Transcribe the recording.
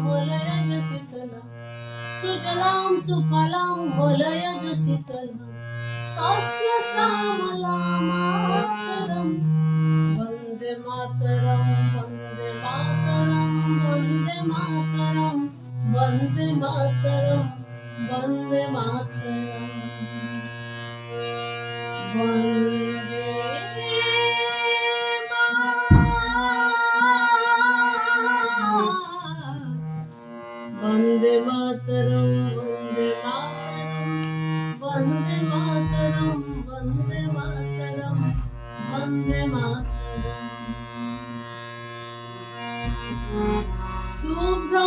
मलयज शीतलम् सुजलां सुफलां मलयज शीतलम् सस्य श्यामलां मातरम् वन्दे मातरम् वन्दे मातरम् वन्दे मातरम् वन्दे मातरम् वन्दे मातरम् वन्दे मातरम् वन्दे मातरम् वन्दे मातरम् वन्दे मातरम् वन्दे मातरम् शुभ्र